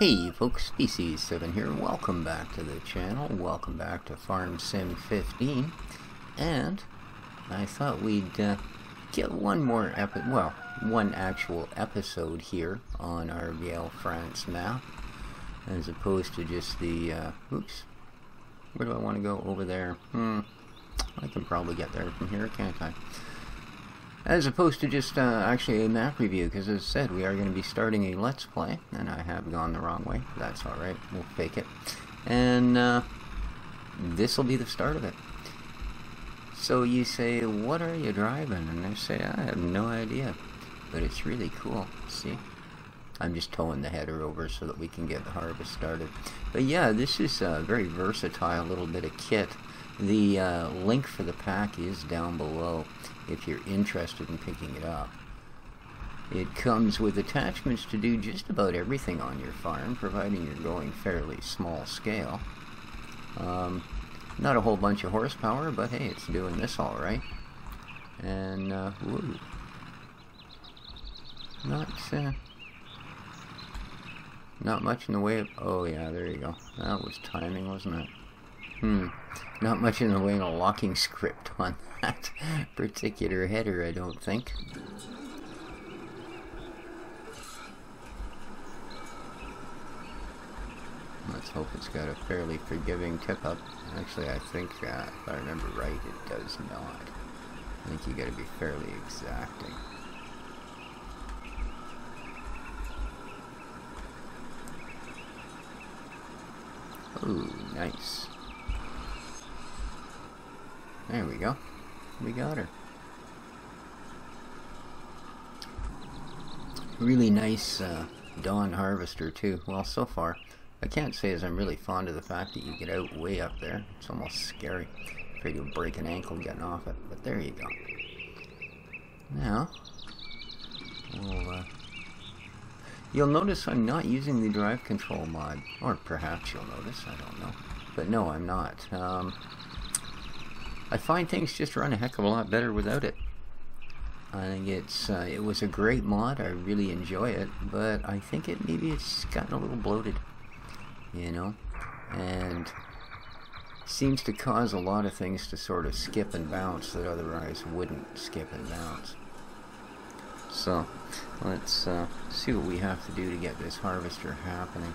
Hey folks, DC7 here. Welcome back to the channel. Welcome back to Farm Sim 15. And I thought we'd get one more one actual episode here on our Vieille France map, as opposed to just the oops. Where do I want to go? Over there. I can probably get there from here, can't I? As opposed to just actually a map review, because as I said, we are going to be starting a Let's Play, and I have gone the wrong way. That's alright, we'll fake it. And this will be the start of it. So you say, what are you driving? And I say, I have no idea, but it's really cool. See? I'm just towing the header over so that we can get the harvest started. But yeah, this is a very versatile little bit of kit. The link for the pack is down below if you're interested in picking it up. It comes with attachments to do just about everything on your farm, providing you're going fairly small scale. Not a whole bunch of horsepower, but hey, it's doing this alright. And, woo. Not much in the way of... Oh yeah, there you go. That was timing, wasn't it? Not much in the way of a locking script on that particular header, I don't think. Let's hope it's got a fairly forgiving tip-up. Actually, I think, if I remember right, it does not. I think you gotta be fairly exacting. Ooh, nice. There we go. We got her. Really nice dawn harvester too. Well, so far, I can't say as I'm really fond of the fact that you get out way up there. It's almost scary. Afraid you'll break an ankle getting off it. But there you go. Now, you'll notice I'm not using the drive control mod. Or perhaps you'll notice, I don't know. But no, I'm not. I find things just run a heck of a lot better without it. I think it was a great mod. I really enjoy it, but I think maybe it's gotten a little bloated, you know, and seems to cause a lot of things to sort of skip and bounce that otherwise wouldn't skip and bounce. So let's see what we have to do to get this harvester happening.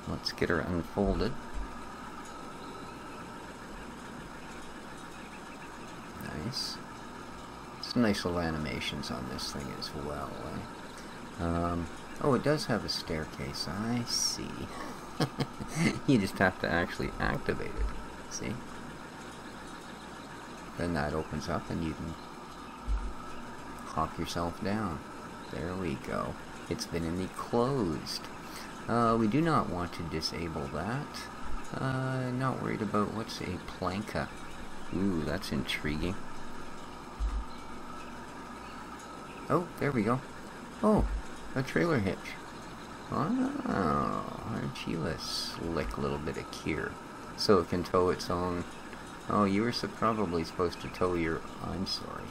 Let's get her unfolded. Nice. Some nice little animations on this thing as well. Oh, it does have a staircase. I see. You just have to actually activate it. See? Then that opens up and you can hop yourself down. There we go. It's been in the closed. We do not want to disable that. Not worried about what's a planka. Ooh, that's intriguing. Oh, there we go. Oh, a trailer hitch. Oh, aren't you a slick little bit of gear? So it can tow its own... Oh, you were probably supposed to tow your... I'm sorry.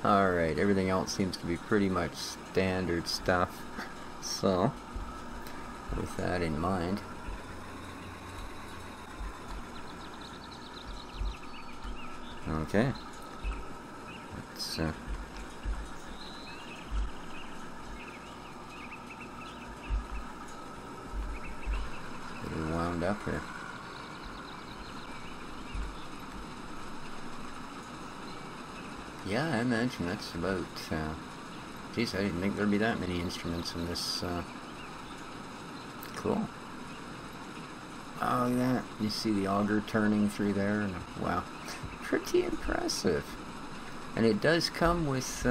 Alright, everything else seems to be pretty much standard stuff. So, with that in mind... Okay. Let's get it wound up here. Yeah, I imagine that's about, geez, I didn't think there'd be that many instruments in this, cool. Oh, look at that. You see the auger turning through there, and wow. Pretty impressive. And it does come with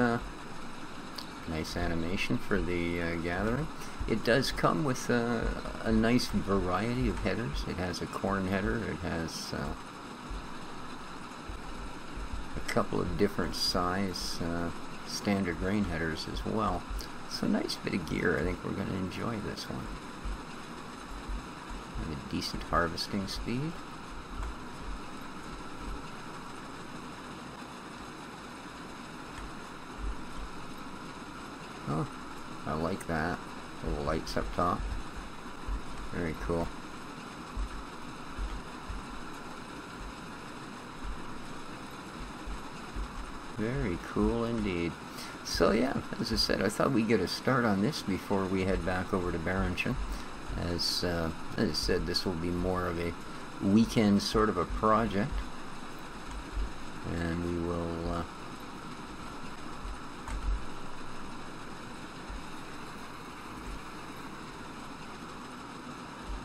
nice animation for the gathering. It does come with a nice variety of headers. It has a corn header. It has a couple of different size standard grain headers as well. So nice bit of gear. I think we're going to enjoy this one. And a decent harvesting speed. Oh, I like that. Little lights up top. Very cool. Very cool indeed. So yeah, as I said, I thought we'd get a start on this before we head back over to Barrington. As I said, this will be more of a weekend sort of a project. And we will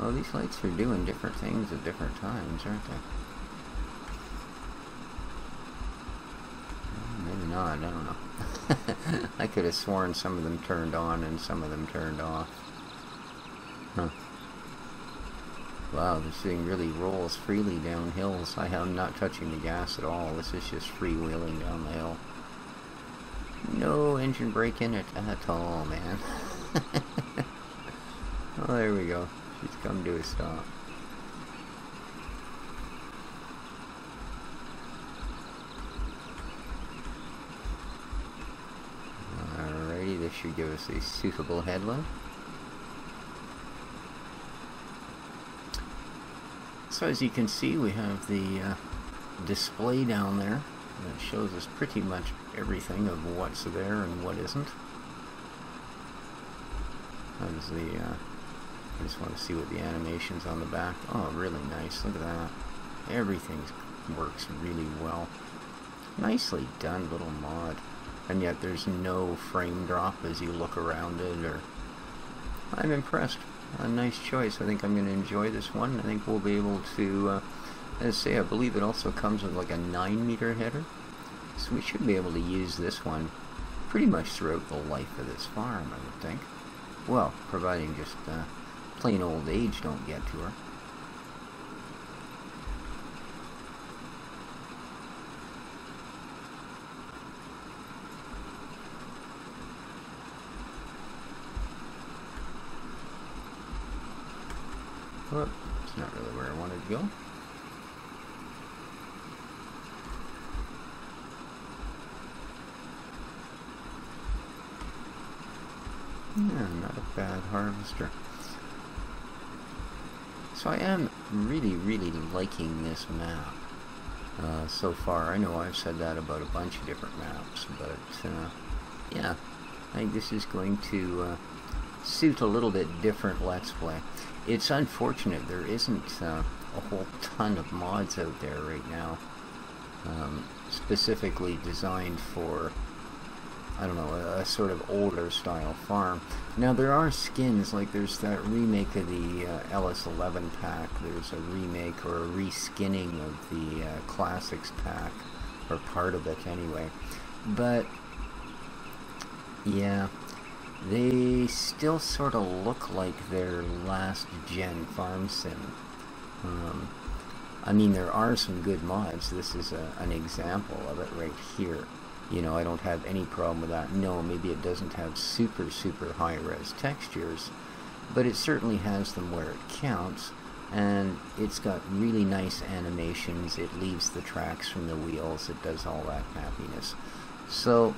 oh, these lights are doing different things at different times, aren't they? Maybe not, I don't know. I could have sworn some of them turned on and some of them turned off. Huh. Wow, this thing really rolls freely down hills. I'm not touching the gas at all. This is just freewheeling down the hill. No engine brake in it at all, man. Oh, there we go. She's come to a stop. Alrighty, this should give us a suitable headline. So as you can see, we have the display down there that shows us pretty much everything of what's there and what isn't. There's the, I just want to see what the animation's on the back. Oh, really nice. Look at that. Everything works really well. Nicely done little mod. And yet there's no frame drop as you look around it. Or I'm impressed. A nice choice. I think I'm going to enjoy this one. I think we'll be able to, as I say, I believe it also comes with like a 9-meter header. So we should be able to use this one pretty much throughout the life of this farm, I would think. Well, providing just plain old age don't get to her. Whoop, it's not really where I wanted to go. Yeah, not a bad harvester. So I am really liking this map so far. I know I've said that about a bunch of different maps, but yeah, I think this is going to suit a little bit different Let's Play. It's unfortunate there isn't a whole ton of mods out there right now, specifically designed for, I don't know, a sort of older style farm. Now there are skins, like there's that remake of the LS11 pack, there's a remake or a reskinning of the Classics pack, or part of it anyway. But yeah, they still sort of look like their last gen farm sim. I mean, there are some good mods. This is an example of it right here. You know, I don't have any problem with that. No, maybe it doesn't have super high-res textures, but it certainly has them where it counts, and it's got really nice animations. It leaves the tracks from the wheels. It does all that happiness. So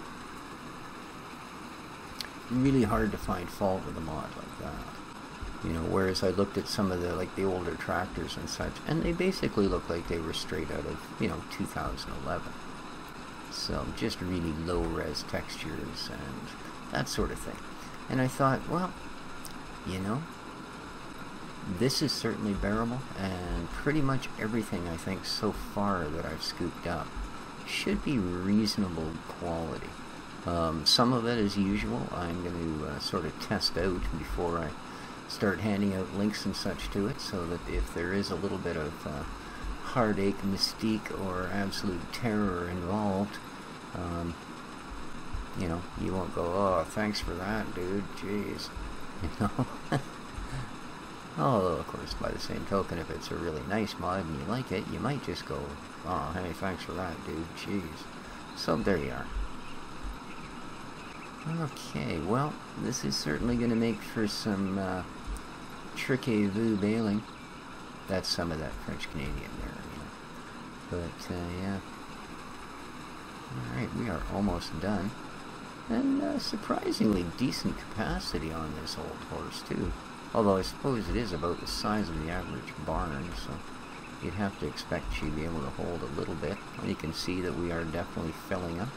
really hard to find fault with a mod like that. You know, whereas I looked at some of the, like, the older tractors and such, and they basically look like they were straight out of, you know, 2011. So just really low-res textures and that sort of thing. And I thought, well, you know, this is certainly bearable, and pretty much everything I think so far that I've scooped up should be reasonable quality. Some of it, as usual, I'm going to sort of test out before I start handing out links and such to it, so that if there is a little bit of heartache, mystique, or absolute terror involved, you know, you won't go, oh, thanks for that, dude, jeez, you know. Although, of course, by the same token, if it's a really nice mod and you like it, you might just go, oh, hey, thanks for that, dude, jeez. So there you are. Okay, well, this is certainly going to make for some tricky-vu baling. That's some of that French-Canadian there, you know. But, yeah. Alright, we are almost done. And surprisingly decent capacity on this old horse too. Although I suppose it is about the size of the average barn, so you'd have to expect she'd be able to hold a little bit. And you can see that we are definitely filling up.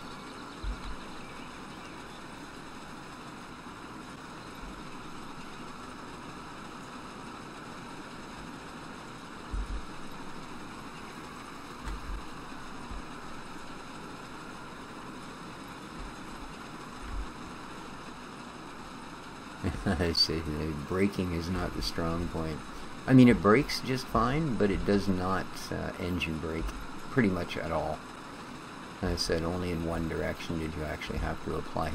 I say braking is not the strong point. I mean, it brakes just fine, but it does not engine brake pretty much at all. As I said, only in one direction did you actually have to apply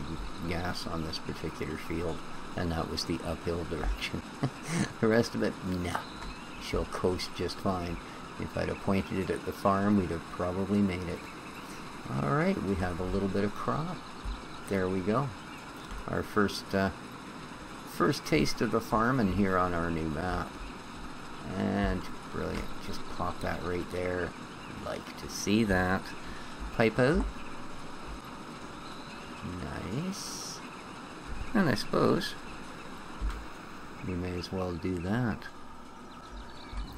gas on this particular field, and that was the uphill direction. The rest of it, nah, she'll coast just fine. If I'd have pointed it at the farm, we'd have probably made it. Alright, we have a little bit of crop. There we go. Our first taste of the farming here on our new map. And brilliant, just pop that right there. Like to see that. Pipe out. Nice. And I suppose we may as well do that.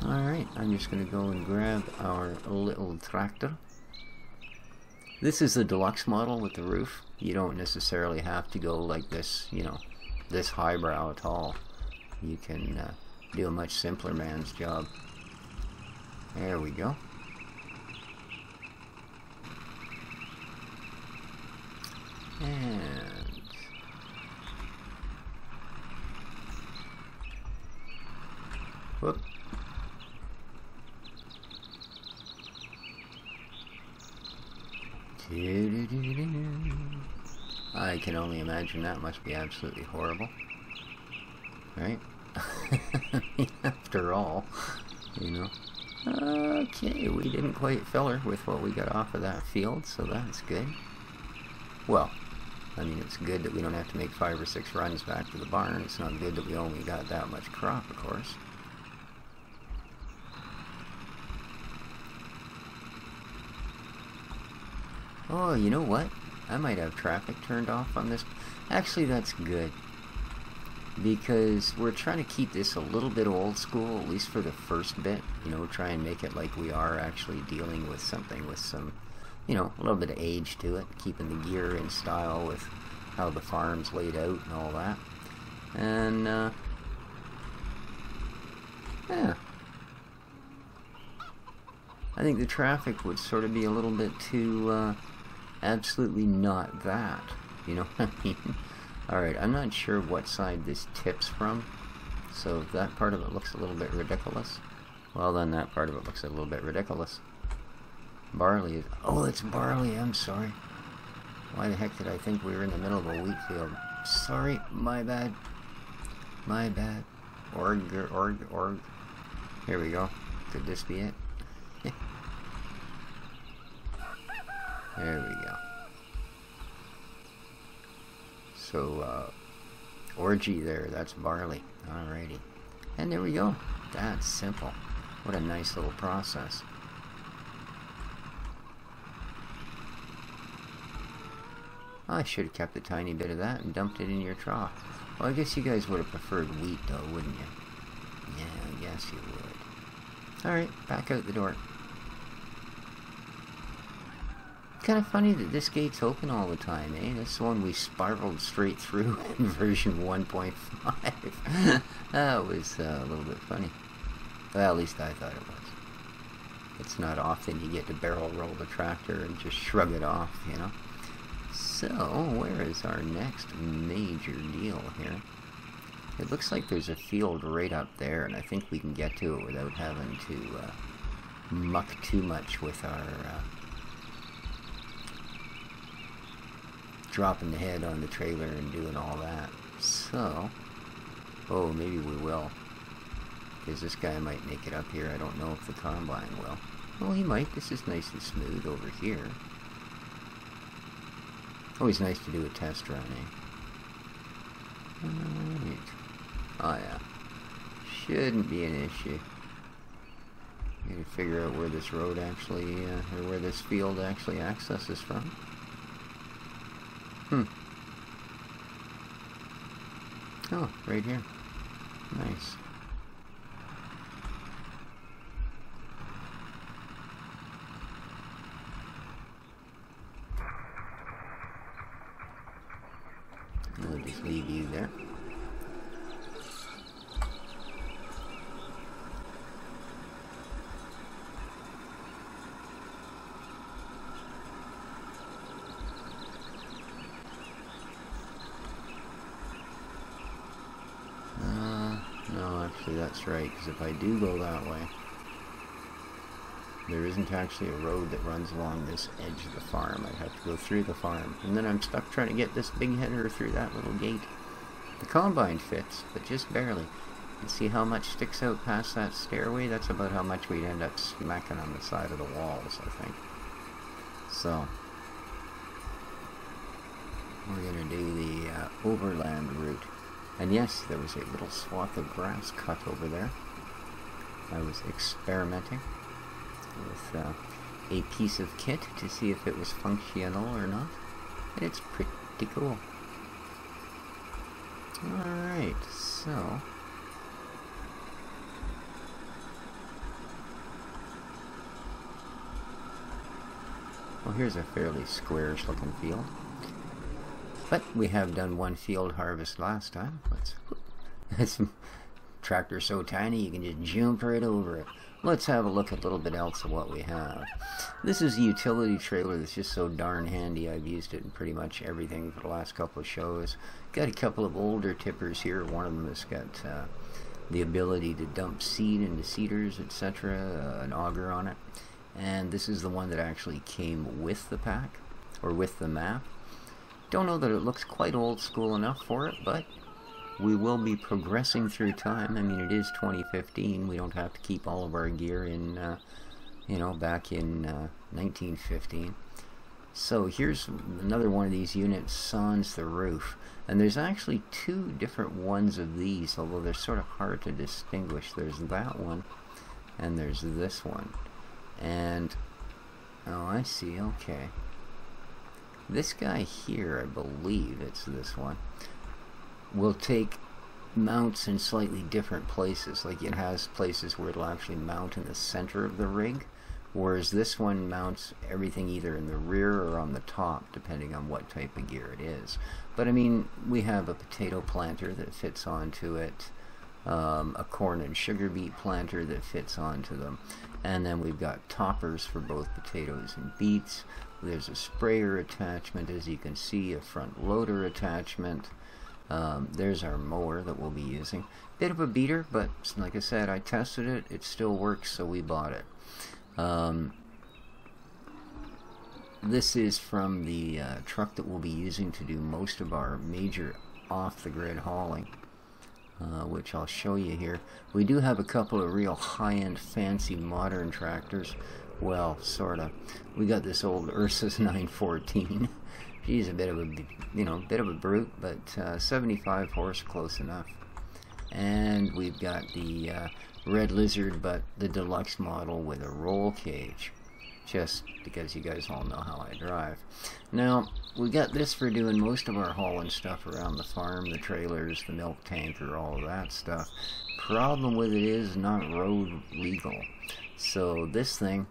Alright, I'm just going to go and grab our little tractor. This is the deluxe model with the roof. You don't necessarily have to go like this, you know, this highbrow at all. You can do a much simpler man's job. There we go. And whoop. I can only imagine that must be absolutely horrible. Right? After all, you know. Okay, we didn't quite fill her with what we got off of that field, so that's good. Well, I mean, it's good that we don't have to make 5 or 6 runs back to the barn. It's not good that we only got that much crop, of course. Oh, you know what? I might have traffic turned off on this. Actually, that's good. Because we're trying to keep this a little bit old school, at least for the first bit. You know, try and make it like we are actually dealing with something with some, you know, a little bit of age to it. Keeping the gear in style with how the farm's laid out and all that. And, yeah. I think the traffic would sort of be a little bit too, absolutely not that. You know what I mean? Alright, I'm not sure what side this tips from, so if that part of it looks a little bit ridiculous, well then that part of it looks a little bit ridiculous. Barley is... oh, it's barley, I'm sorry. Why the heck did I think we were in the middle of a wheat field? Sorry, my bad. My bad. Org. Here we go. Could this be it? There we go. So, orgy there, that's barley. Alrighty. And there we go. That's simple. What a nice little process. I should have kept a tiny bit of that and dumped it in your trough. Well, I guess you guys would have preferred wheat though, wouldn't you? Yeah, I guess you would. Alright, back out the door. Kind of funny that this gate's open all the time, eh? This one we spiraled straight through in version 1.5. That was a little bit funny. Well, at least I thought it was. It's not often you get to barrel roll the tractor and just shrug it off, you know? So, where is our next major deal here? It looks like there's a field right up there, and I think we can get to it without having to muck too much with our... dropping the head on the trailer and doing all that. So, oh, maybe we will. Because this guy might make it up here. I don't know if the combine will. Well, he might. This is nice and smooth over here. Always nice to do a test run, eh? Alright. Oh, yeah. Shouldn't be an issue. Need to figure out where this road actually, or where this field actually accesses from. Oh, right here. Nice. We'll just leave you there. No, actually that's right, because if I do go that way, there isn't actually a road that runs along this edge of the farm. I'd have to go through the farm, and then I'm stuck trying to get this big header through that little gate. The combine fits, but just barely. You see how much sticks out past that stairway? That's about how much we'd end up smacking on the side of the walls, I think. So, we're going to do the overland route. And yes, there was a little swath of grass cut over there. I was experimenting with a piece of kit to see if it was functional or not. And it's pretty cool. Alright, so... well, here's a fairly squarish looking field. But we have done one field harvest last time. This tractor so tiny you can just jump right over it. Let's have a look at a little bit else of what we have. This is a utility trailer that's just so darn handy. I've used it in pretty much everything for the last couple of shows. Got a couple of older tippers here. One of them has got the ability to dump seed into seeders, etc. An auger on it. And this is the one that actually came with the pack, or with the map. Don't know that it looks quite old school enough for it, but we will be progressing through time. I mean, it is 2015. We don't have to keep all of our gear in, you know, back in 1915. So here's another one of these units, sans the roof. And there's actually two different ones of these, although they're sort of hard to distinguish. There's that one, and there's this one. And, oh, I see, okay. This guy here, I believe it's this one, will take mounts in slightly different places. Like it has places where it'll actually mount in the center of the rig, whereas this one mounts everything either in the rear or on the top, depending on what type of gear it is. But I mean, we have a potato planter that fits onto it, a corn and sugar beet planter that fits onto them, and then we've got toppers for both potatoes and beets. There's a sprayer attachment, as you can see, a front loader attachment. There's our mower that we'll be using. Bit of a beater, but like I said, I tested it. It still works, so we bought it. This is from the truck that we'll be using to do most of our major off-the-grid hauling, which I'll show you here. We do have a couple of real high-end, fancy, modern tractors. Well, sorta. We got this old Ursus 914. She's a bit of a, you know, bit of a brute, but 75 horse, close enough. And we've got the Red Lizard, but the deluxe model with a roll cage, just because you guys all know how I drive. Now, we got this for doing most of our hauling stuff around the farm, the trailers, the milk tanker, all of that stuff. Problem with it is not road legal. So this thing,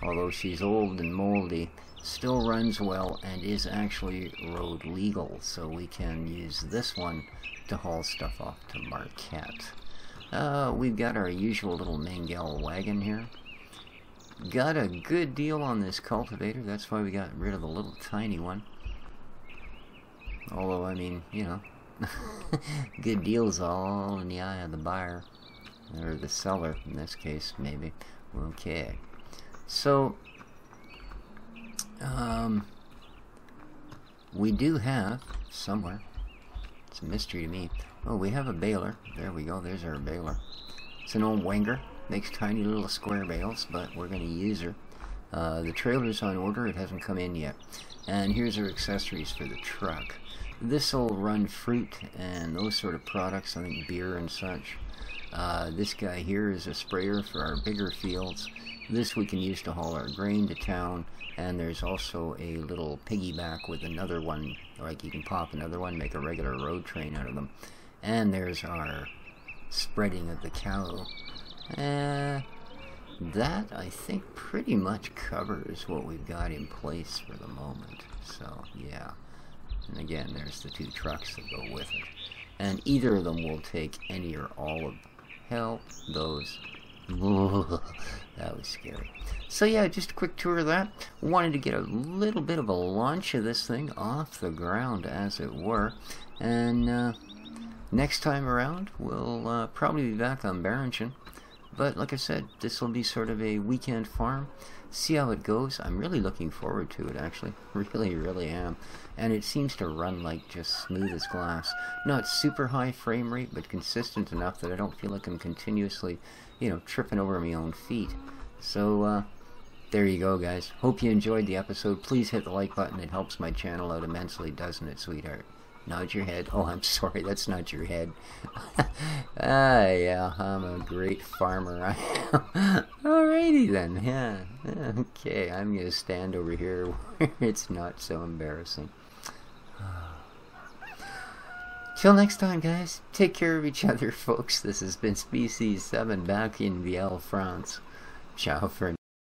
although she's old and moldy, still runs well and is actually road legal. So we can use this one to haul stuff off to Marquette. We've got our usual little Mangel wagon here. Got a good deal on this cultivator. That's why we got rid of the little tiny one. Although, I mean, you know, good deals all in the eye of the buyer. Or the seller, in this case, maybe. Okay. So, we do have, somewhere, it's a mystery to me. Oh, we have a baler. There we go, there's our baler. It's an old Wenger. Makes tiny little square bales, but we're going to use her. The trailer's on order. It hasn't come in yet. And here's our accessories for the truck. This will run fruit and those sort of products, I think beer and such. This guy here is a sprayer for our bigger fields. This we can use to haul our grain to town. And there's also a little piggyback with another one. Like you can pop another one, make a regular road train out of them. And there's our spreading of the callow. That, I think, pretty much covers what we've got in place for the moment. So, yeah. And again, there's the 2 trucks that go with it. And either of them will take any or all of... Hell, those. That was scary. So yeah, just a quick tour of that. Wanted to get a little bit of a launch of this thing off the ground, as it were. And next time around, we'll probably be back on Barrington. But like I said, this will be sort of a weekend farm. See how it goes. I'm really looking forward to it, actually. Really, really am. And it seems to run like just smooth as glass. Not super high frame rate, but consistent enough that I don't feel like I'm continuously, you know, tripping over my own feet. So, there you go, guys. Hope you enjoyed the episode. Please hit the like button. It helps my channel out immensely, doesn't it, sweetheart? Nod your head. Oh, I'm sorry, that's not your head. Yeah, I'm a great farmer, I am. Alrighty then, yeah. Okay, I'm going to stand over here where it's not so embarrassing. Till next time, guys. Take care of each other, folks. This has been Species 7 back in Vieille France. Ciao for